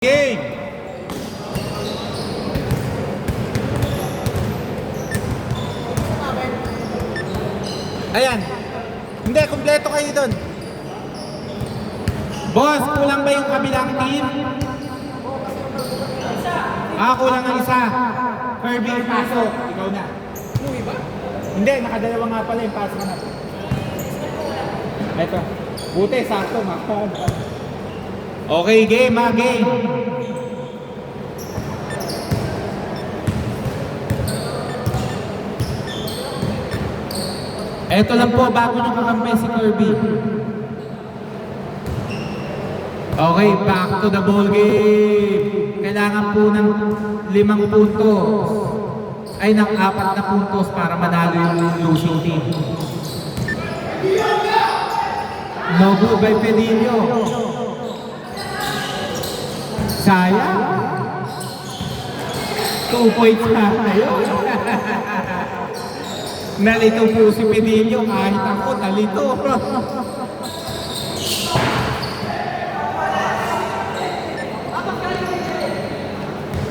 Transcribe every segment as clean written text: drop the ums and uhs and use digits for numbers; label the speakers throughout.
Speaker 1: Game! Ayan. Hindi, kumpleto kayo doon. Boss, kulang ba yung kabilang team? Kulang ang isa. Kirby, pasok. Ikaw na. Hindi, nakadalawa nga pala yung pasok na. Eto. Buti, sakto. Okay, game game. Eto lang po, bago nyo kakampi si Kirby. Okay, back to the ball game. Kailangan po ng 5 puntos. Ay, ng 4 na puntos para manalo yung losing team. No good by Pedillo. Sayang. 2 points na tayo. Nalito po si Pedillo, kahit ako nalito.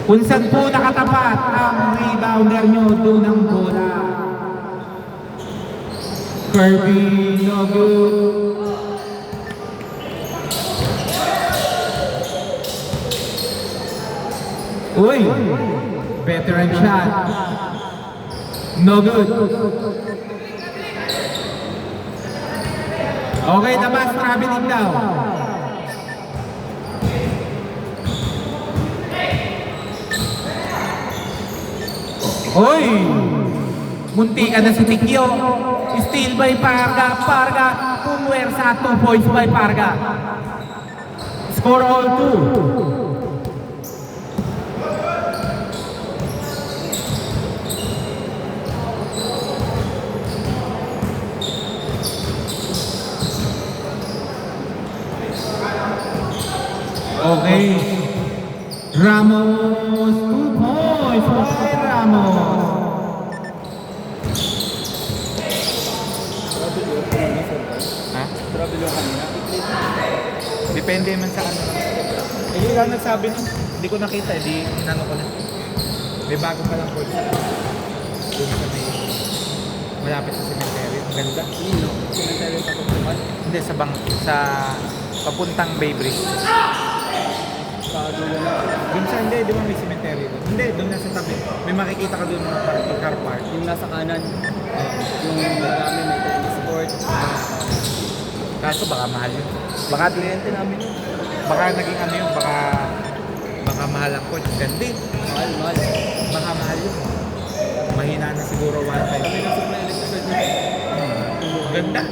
Speaker 1: Kung saan po nakatapat ang rebounder nyo, doon ang bola. Kirby, no good. Uy, veteran shot. No good. Okay, labas, traveling daw. Uy, munti ka na si Tikyo. Steal by Parga. Parga, pumwersa, 2 points by Parga. Score all 2. Okay. Ramos, 2 points by Ramos. Ha?
Speaker 2: Travel yung kanina.
Speaker 1: Depende man sa ano. Eh, yun lang nagsabi nun. Hindi ko nakita, di inano ko na. May bago pa lang court sa doon sa may malapit sa cemetery. Ang ganda.
Speaker 2: Nino, cemetery patungan.
Speaker 1: Hindi, sa papuntang Bay Bridge.
Speaker 2: Sa dulo na.
Speaker 1: Minsan hindi, di ba may cemetery doon? Hindi, doon na sa tabi. May makikita ka doon mga parking car park.
Speaker 2: Yung nasa kanan. Yung marami may tennis court.
Speaker 1: Kaso baka mahal yun.
Speaker 2: Baka kliyente namin yun.
Speaker 1: Baka naging ano yun, baka mahal ang court. Gandi.
Speaker 2: Mahal, mahal.
Speaker 1: Baka mahal yun. Mahina na siguro 1.5.
Speaker 2: Kami na sa may electric na.
Speaker 1: Ganda.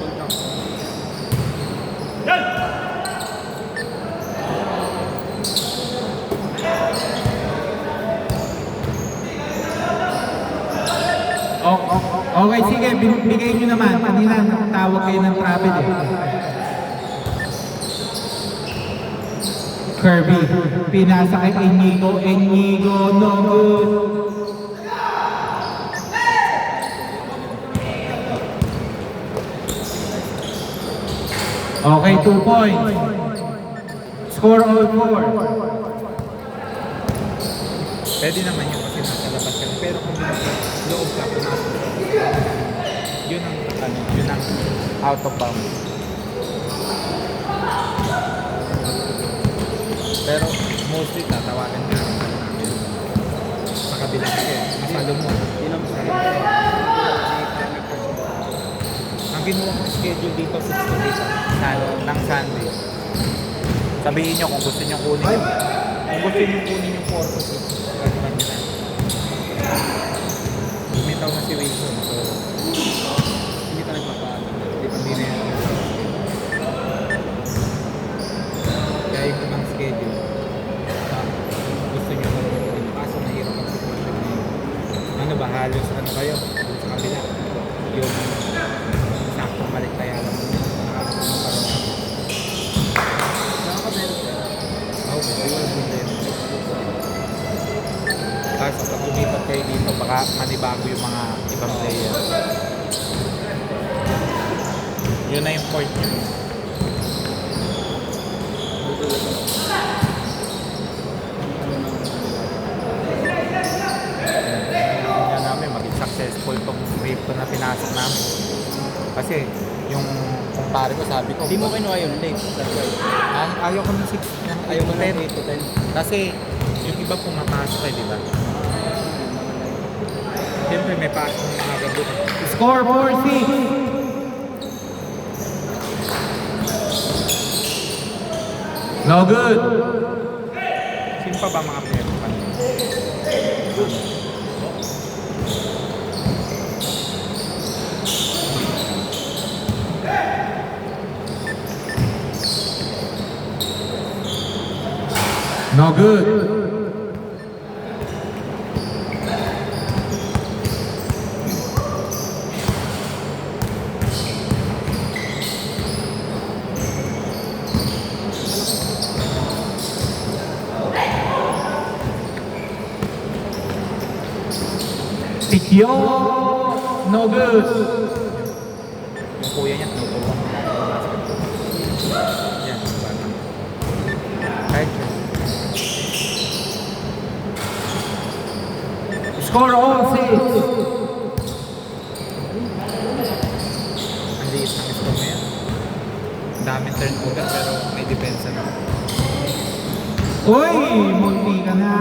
Speaker 1: Okay, sige, bigay nyo naman. Kanina, tawag kayo ng travel eh. Kirby, pinasa kay Enigo. Enigo, no good. Okay, 2 points. Score all 4. Pwede naman yun kasi nasa labas ka. Pero kung nasa loob ka, pumasok ka. Yun ang out of bounds. Pero mostly tatawagan ka namin sa kabila kasi masalo mo.
Speaker 2: Yun ang
Speaker 1: Ang ginawa kong schedule dito 6 to 8 ng Sunday. Sabihin nyo kung gusto nyo kunin. Kung gusto nyo kunin yung purpose, bumitaw na si Wilson. So,
Speaker 2: hindi ka nagpapaano.
Speaker 1: hindi na yan. Kaya yung ibang schedule. Gusto nyo kunin. Kaso mahirap ang sitwasyon ngayon. Ano ba, halos ano kayo? Sa kabila. Yung saktong balik kaya lang.
Speaker 2: Nakakameron ka.
Speaker 1: Okay, wala mo din. Kaso pag lumipat kayo dito, baka manibago yung mga ibang player. Yun na yung point nyo. pinasok namin. Kasi yung kumpare ko sabi ko,
Speaker 2: Hindi mo kinuha yun late. That's why.
Speaker 1: ayaw ko ng 6,
Speaker 2: Ayaw mo ng
Speaker 1: 10.
Speaker 2: 8 to 10.
Speaker 1: Kasi yung iba pumapasok di ba? Siyempre may pasok ng mga gabi.
Speaker 3: Score 4-6. No good.
Speaker 1: Sino pa ba mga player pa niya?
Speaker 3: No good. Tikyo. No good.
Speaker 1: Yung kuya niya, tinuturuan ko ng basketball. Yan, yung bata. Kahit yun.
Speaker 3: Score all 6.
Speaker 1: Ang liit ng score na yan. Ang daming turnover pero may depensa na.
Speaker 3: Uy, multi ka na.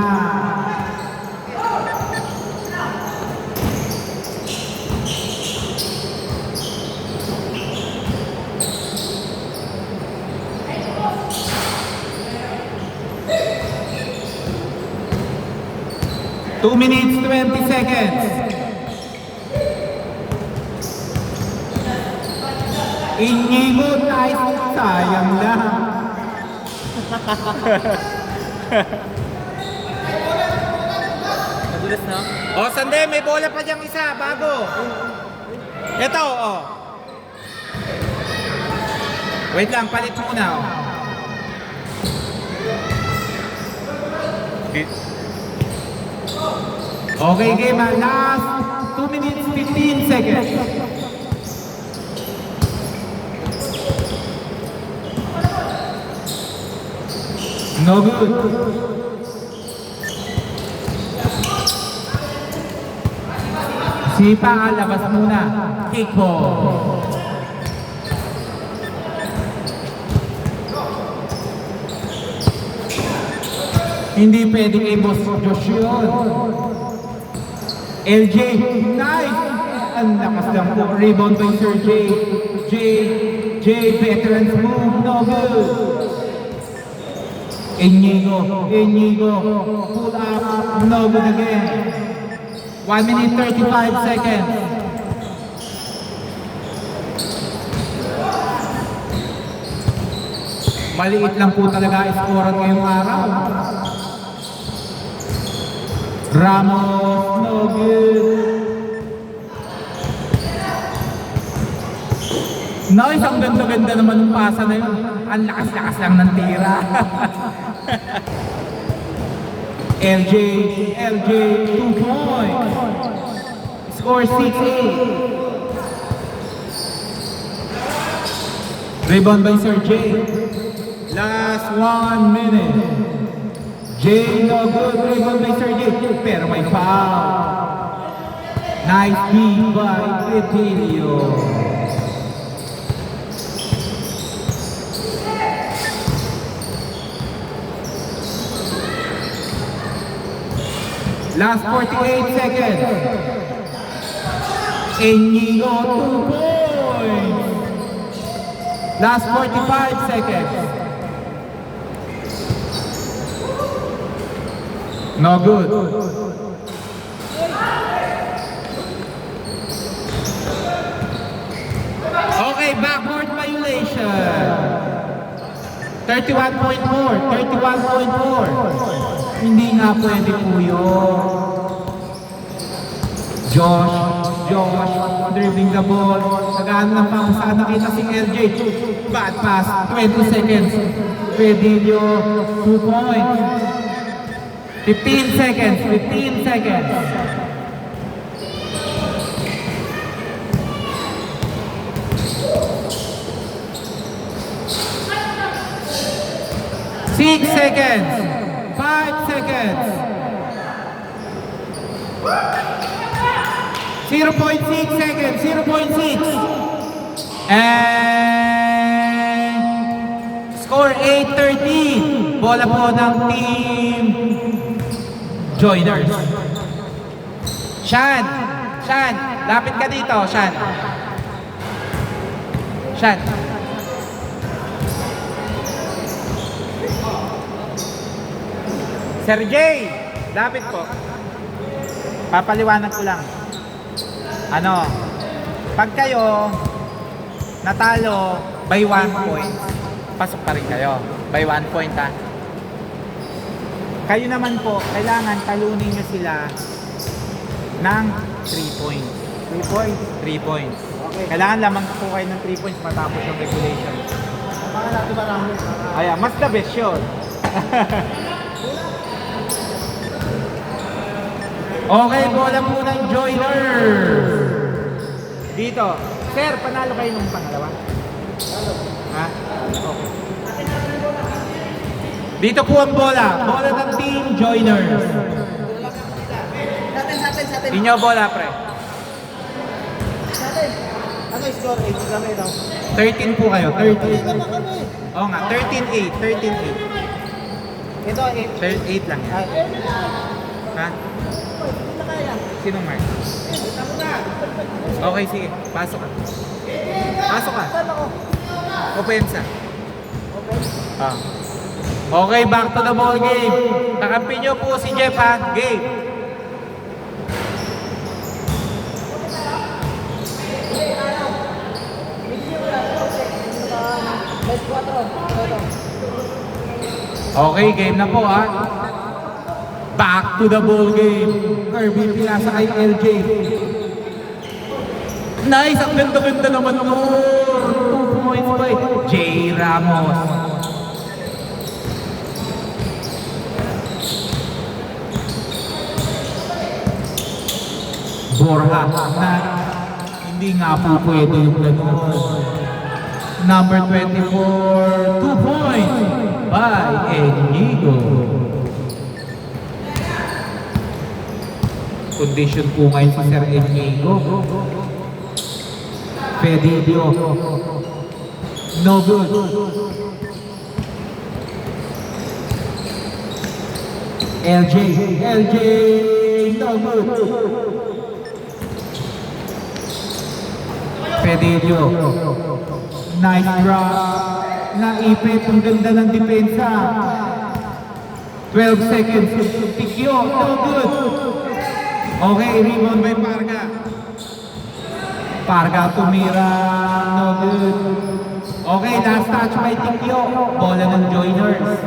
Speaker 3: Two minutes, 20 seconds. Inigo, nice. Sayang lang.
Speaker 2: Nadulas na?
Speaker 1: Oh, sande, may bola pa diyang isa, bago. Ito, oh. Wait lang, palit muna, oh.
Speaker 3: Okay, game. Last 2 minutes, 15 seconds. No good. Sipa, labas muna. Kickball. Hindi pwedeng kay Boss Josh yun. LJ, nice! Ang lakas lang po. Rebound by Sir J. J, veterans move. No good. Inigo, pull up, no good again. 1 minute 35 seconds. Maliit lang po talaga score ngayong araw. Ramos, no good. Nice, ang ganda-ganda naman ng pasa na yun. Ang lakas-lakas lang ng tira. LJ, 2 points. Score 6-8. Rebound by Sir J. Last 1 minute. J, no good. Rebound by Sir J. Pero may foul. Nice beat by Etilio. Last 48 seconds. Inigo, 2 points. Last 45 seconds. No good. Okay, backboard violation. 31.4, 31.4. Hindi nga pwede po yun. Josh, dribbling the ball. Nagaan ng pausa, nakita si LJ. Bad pass, 20 seconds. Pedillo, 2 points. 15 seconds, 15 seconds. Six seconds. 5 seconds. 0.6 seconds, 0.6. And score 8-13. Bola po ng team Joiners. Shan, lapit ka dito, Shan. Sir Jay, lapit po. Papaliwanag ko lang. Ano, pag kayo natalo by 1 point, pasok pa rin kayo. By 1 point ha. Kayo naman po, kailangan talunin nyo sila ng 3 points.
Speaker 2: 3 points.
Speaker 3: 3 points.
Speaker 2: Okay.
Speaker 3: Kailangan lamang po kayo ng 3 points matapos yung regulation.
Speaker 2: Baka natin marami.
Speaker 3: Ayan, mas the best yun. Okay, bola po ng Joiners. Dito. Sir, panalo kayo nung pangalawa? Ha? Okay. Dito po ang bola. Bola ng team Joiners.
Speaker 2: Sa atin.
Speaker 3: Inyo bola, pre.
Speaker 2: Sa atin. Ano yung score? 8 kami, no?
Speaker 3: 13 po kayo.
Speaker 2: Hindi
Speaker 3: 13.
Speaker 2: naman kami.
Speaker 3: Oo nga, 13-8. 13-8.
Speaker 2: Ito,
Speaker 3: 8 lang yan.
Speaker 2: Ay,
Speaker 3: Ha?
Speaker 2: hindi na kaya.
Speaker 3: Sinong mark?
Speaker 2: Tama na.
Speaker 3: Okay, sige. Pasok ka. Pasok ka.
Speaker 2: Saan ako?
Speaker 3: Opensa.
Speaker 2: Okay.
Speaker 3: Ah. Okay, back to the ball game. Kakampi nyo po si Jeff ha. Game.
Speaker 2: Best 4.
Speaker 3: Okay, game na po ha. Back to the ball game. Kirby pinasa kay LJ. Nice! Ang ganda-ganda naman mo. 2 points by J. Ramos. Borja na hindi nga po pwede yung gano'n. Number 24, 2 points by Enigo. Condition po ngayon si Sir Enigo. Fedidio. No good. LJ, no good. Fedidio. Nice drop. Naipit. Ang ganda ng depensa. 12 seconds. Tikyo. No good. Okay, rebound by Parga. Parga tumira. No good. Okay, last touch by Tikyo. Bola ng Joiners.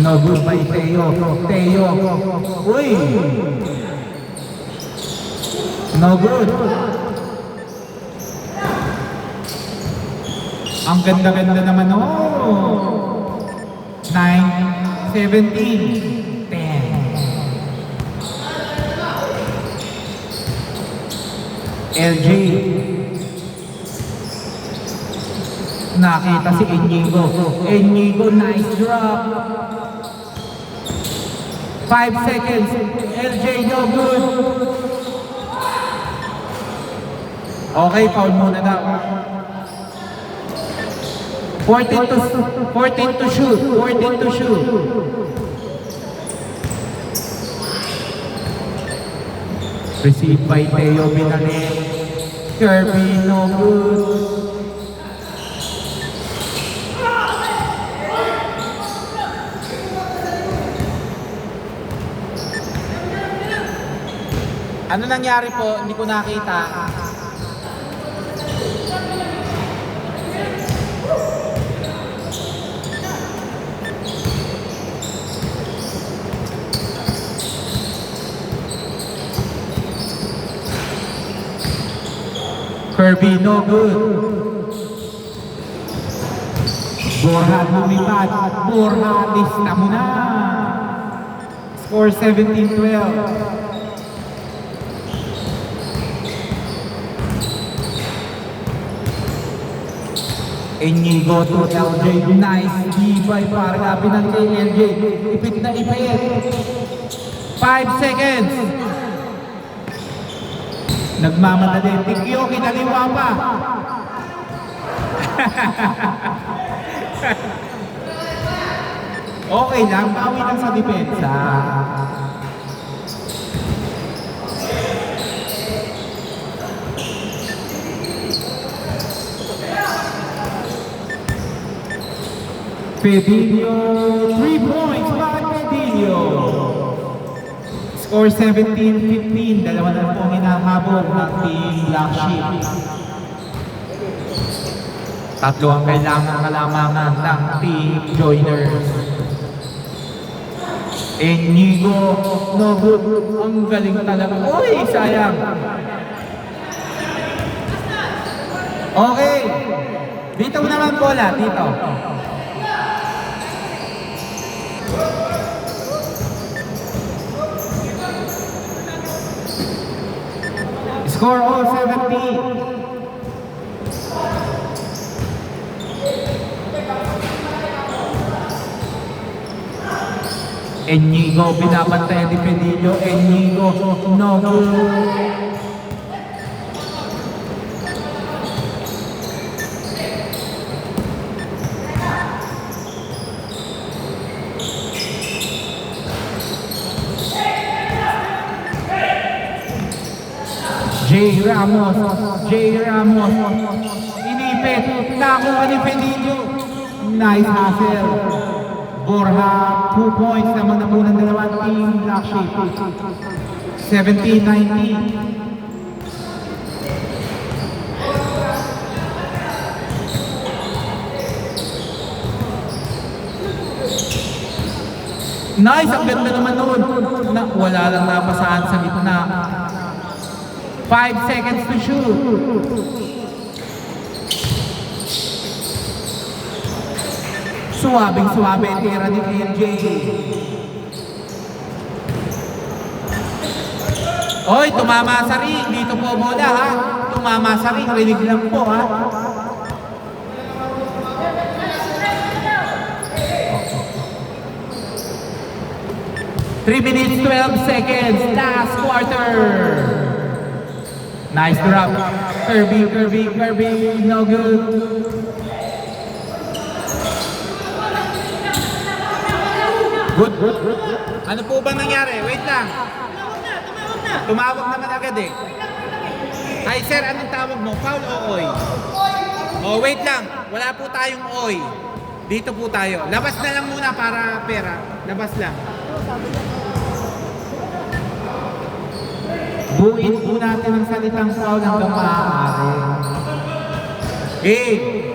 Speaker 3: No good by Teo. Uy! No good. Ang ganda-ganda naman oh. 9, 17, 10. LJ. Nakita si Enigo. Enigo, nice drop. 5 seconds. LJ, no good. Okay, foul muna daw. 14 to shoot. 14 to shoot. Received by Teo Binane. Kirby, no good. Ano nangyari po? Hindi ko nakita. Kirby, no good. Borja lumipad. Borja, lista mo na. Score 17-12. Inigo to LJ. Nice D-by para lapinan kay LJ. Ipit na ipit. 5 seconds. Nagmamadali. Tikyo, kinaliwa pa. Okay lang, bawi lang sa depensa. Pedillo, 3 points by Pedillo. Score 17-15, dalawa na pong hinahabol ng Team Black Sheep. Tatlo ang kailangan kalamangan ng Team Joiners. Inigo, no good, ang galing talaga. Uy, sayang. Okay, dito naman bola, dito. Score all 70. Inigo, binabantayan ni Pedillo. Inigo, no good. J. Ramos, inipit, nakuha ni Pedillo. Nice hustle. Borja, 2 points naman na muna ng dalawang Team Black Sheep. 17-19. Nice, ang ganda naman noon. Wala lang napasahan sa gitna. 5 seconds to shoot. Suwabing-suwabe ang tira ni LJ. Oy, tumama sa ring. Dito po bola ha. Tumama sa ring. Rinig lang po ha. Three minutes, 12 seconds. Last quarter. Nice drop. Kirby. No good. Good. Ano po ba nangyari? Wait lang. Tumawag naman agad eh. Hi sir, anong tawag mo? Foul o oy? Oh, wait lang. Wala po tayong oy. Dito po tayo. Labas na lang muna para pera. Labas lang. Buuin po natin ang salitang foul hanggang maaari. Game!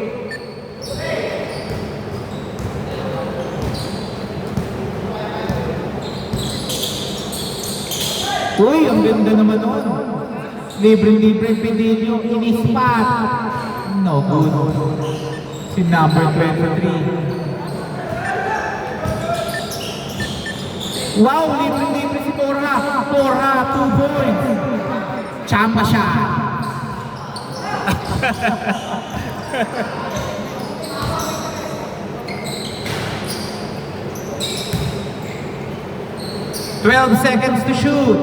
Speaker 3: Uy, ang ganda naman nun. Libre Pedillo, inispat. No good. Si number 23. Wow, libre si Borja. Borja, 2 points. Chamba siya. $12 seconds to shoot.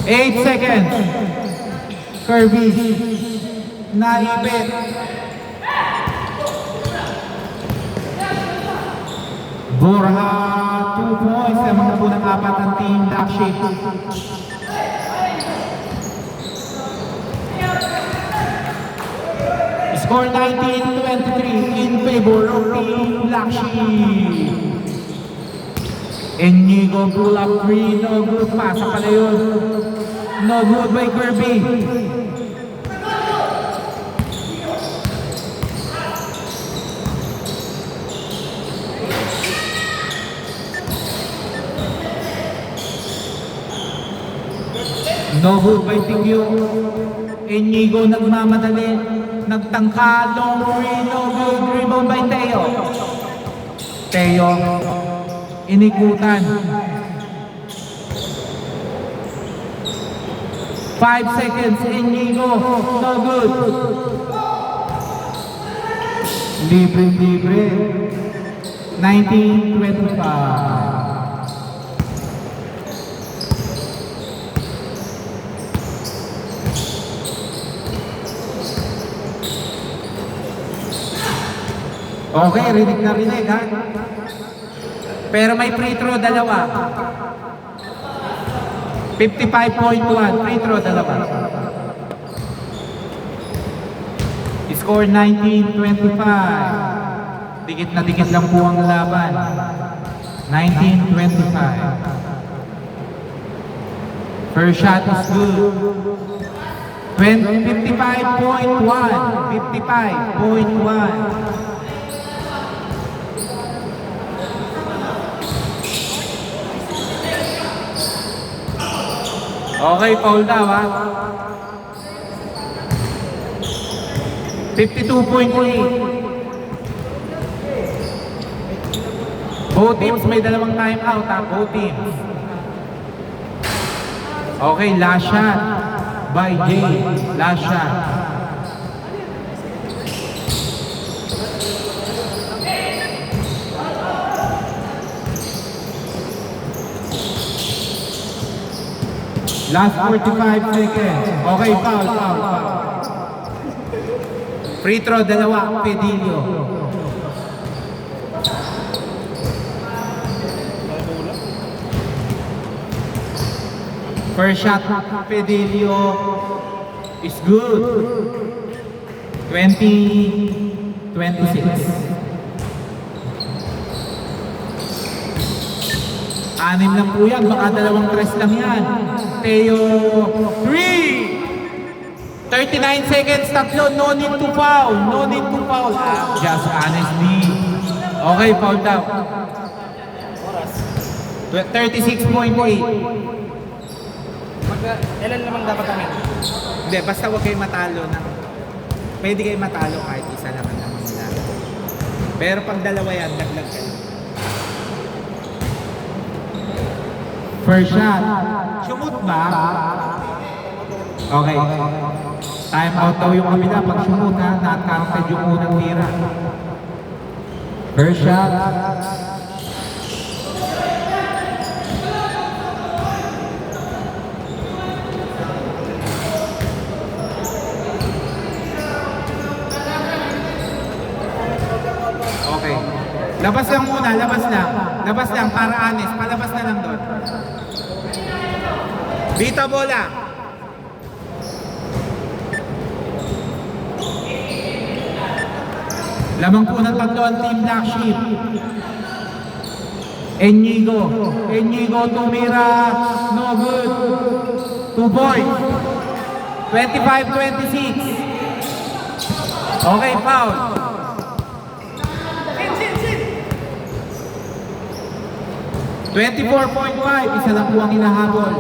Speaker 3: 8 seconds. Kirby. Naipit. Borja, 2 points. Naman na po ng apat ang Team Black Sheep. Score 19-23 in favor of Team Black Sheep. Inigo pull up 3, no good. Pasa pala yun. No good by Kirby. No good by Tigyo. Inigo nagmamadali. Nagtangka, long 3, no good. Rebound by Teo. Inikutan. 5 seconds. Inigo. No good. Libre. 19-25. Okay, rinig na rinig ha. Pero may free throw dalawa. 55.1, free throw dalawa. Score 19-25. Dikit na dikit lang po ang laban. 19-25. First shot is good. 55.1. 55.1. Okay, foul daw ha. 52.8. Both teams may dalawang timeout ha, both teams. Okay, last shot by Jay. Last shot. Last 45 seconds. Okay, foul. Free throw, dalawa, Pedilio. First shot, Pedilio is good. 20-26. Anim lang po yan, baka dalawang tres lang yan. Teo, 3! 39 seconds, tatlo, no need to foul. Just honestly. Okay, foul daw. 36.8.
Speaker 2: Ilan naman dapat namin?
Speaker 1: Hindi, basta huwag kayo matalo ng... Pwede kayo matalo kahit isa lang ang naman nila. Pero pag dalawa yan, daglag kayo.
Speaker 3: First shot. Shoot ba? Okay. Time out daw yung kabila pag shoot ha. Not counted yung unang tira. First shot. Okay. Labas lang muna, labas lang. Labas lang para honest. Palabas na lang doon. Vita bola. Lamang po ng tatlo ang team Black Sheep. Enigo tumira. No good. 2 points. 25-26. Okay, foul. 24.5, isa lang po ang hinahabol.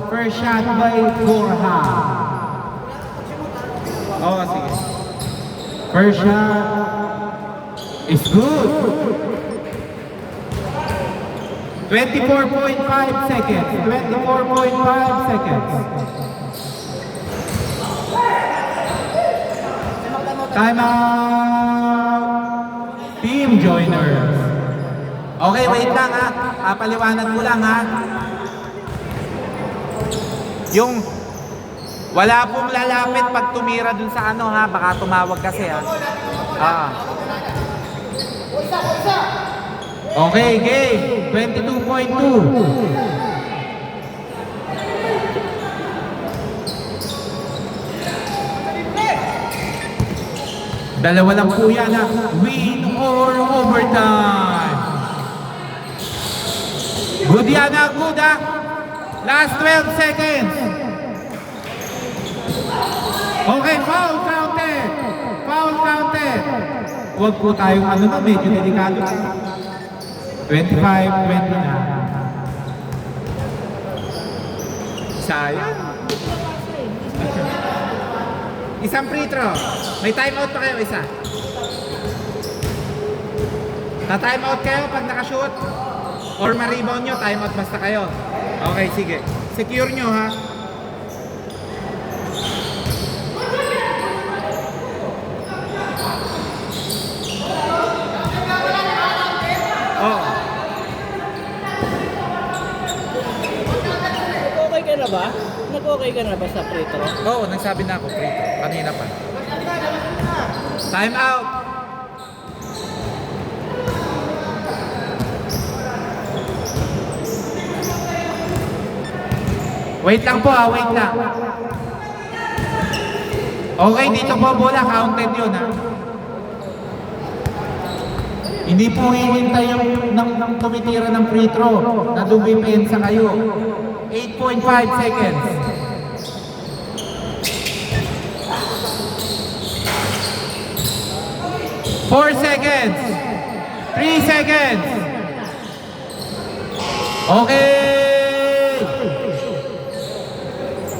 Speaker 3: First shot by Borja.
Speaker 1: Oo, sige.
Speaker 3: First shot is good. 24.5 seconds. 24.5 seconds. Time out. Team joiners. Okay, wait lang ha. Paliwanag ko lang ha. Yung wala pong lalapit pag tumira dun sa ano ha. Baka tumawag kasi ha. Okay, game. 22.2. Dalawa lang po yan ha. Win or overtime. Good yan ha, good ha. Last 12 seconds. Okay, foul counted. Foul counted. Huwag po tayong ano na, medyo delikado. 25-20 na.
Speaker 1: Sayang. Isang free throw. May timeout pa kayo, isa. Ta-timeout kayo pag nakashoot. Or ma-rebound nyo, timeout basta kayo. Okay, sige. Secure nyo ha.
Speaker 2: na ba? Nag-okay ka na ba sa free throw?
Speaker 1: Oo, nagsabi na ako, free throw. Kanina pa.
Speaker 3: Time out! Wait lang po wait lang. Okay, dito po bola, counted yun Hindi po hihintay yung ng tumitira ng free throw na dumipensa kayo. 8.5 seconds. 4 seconds. 3 seconds. Okay.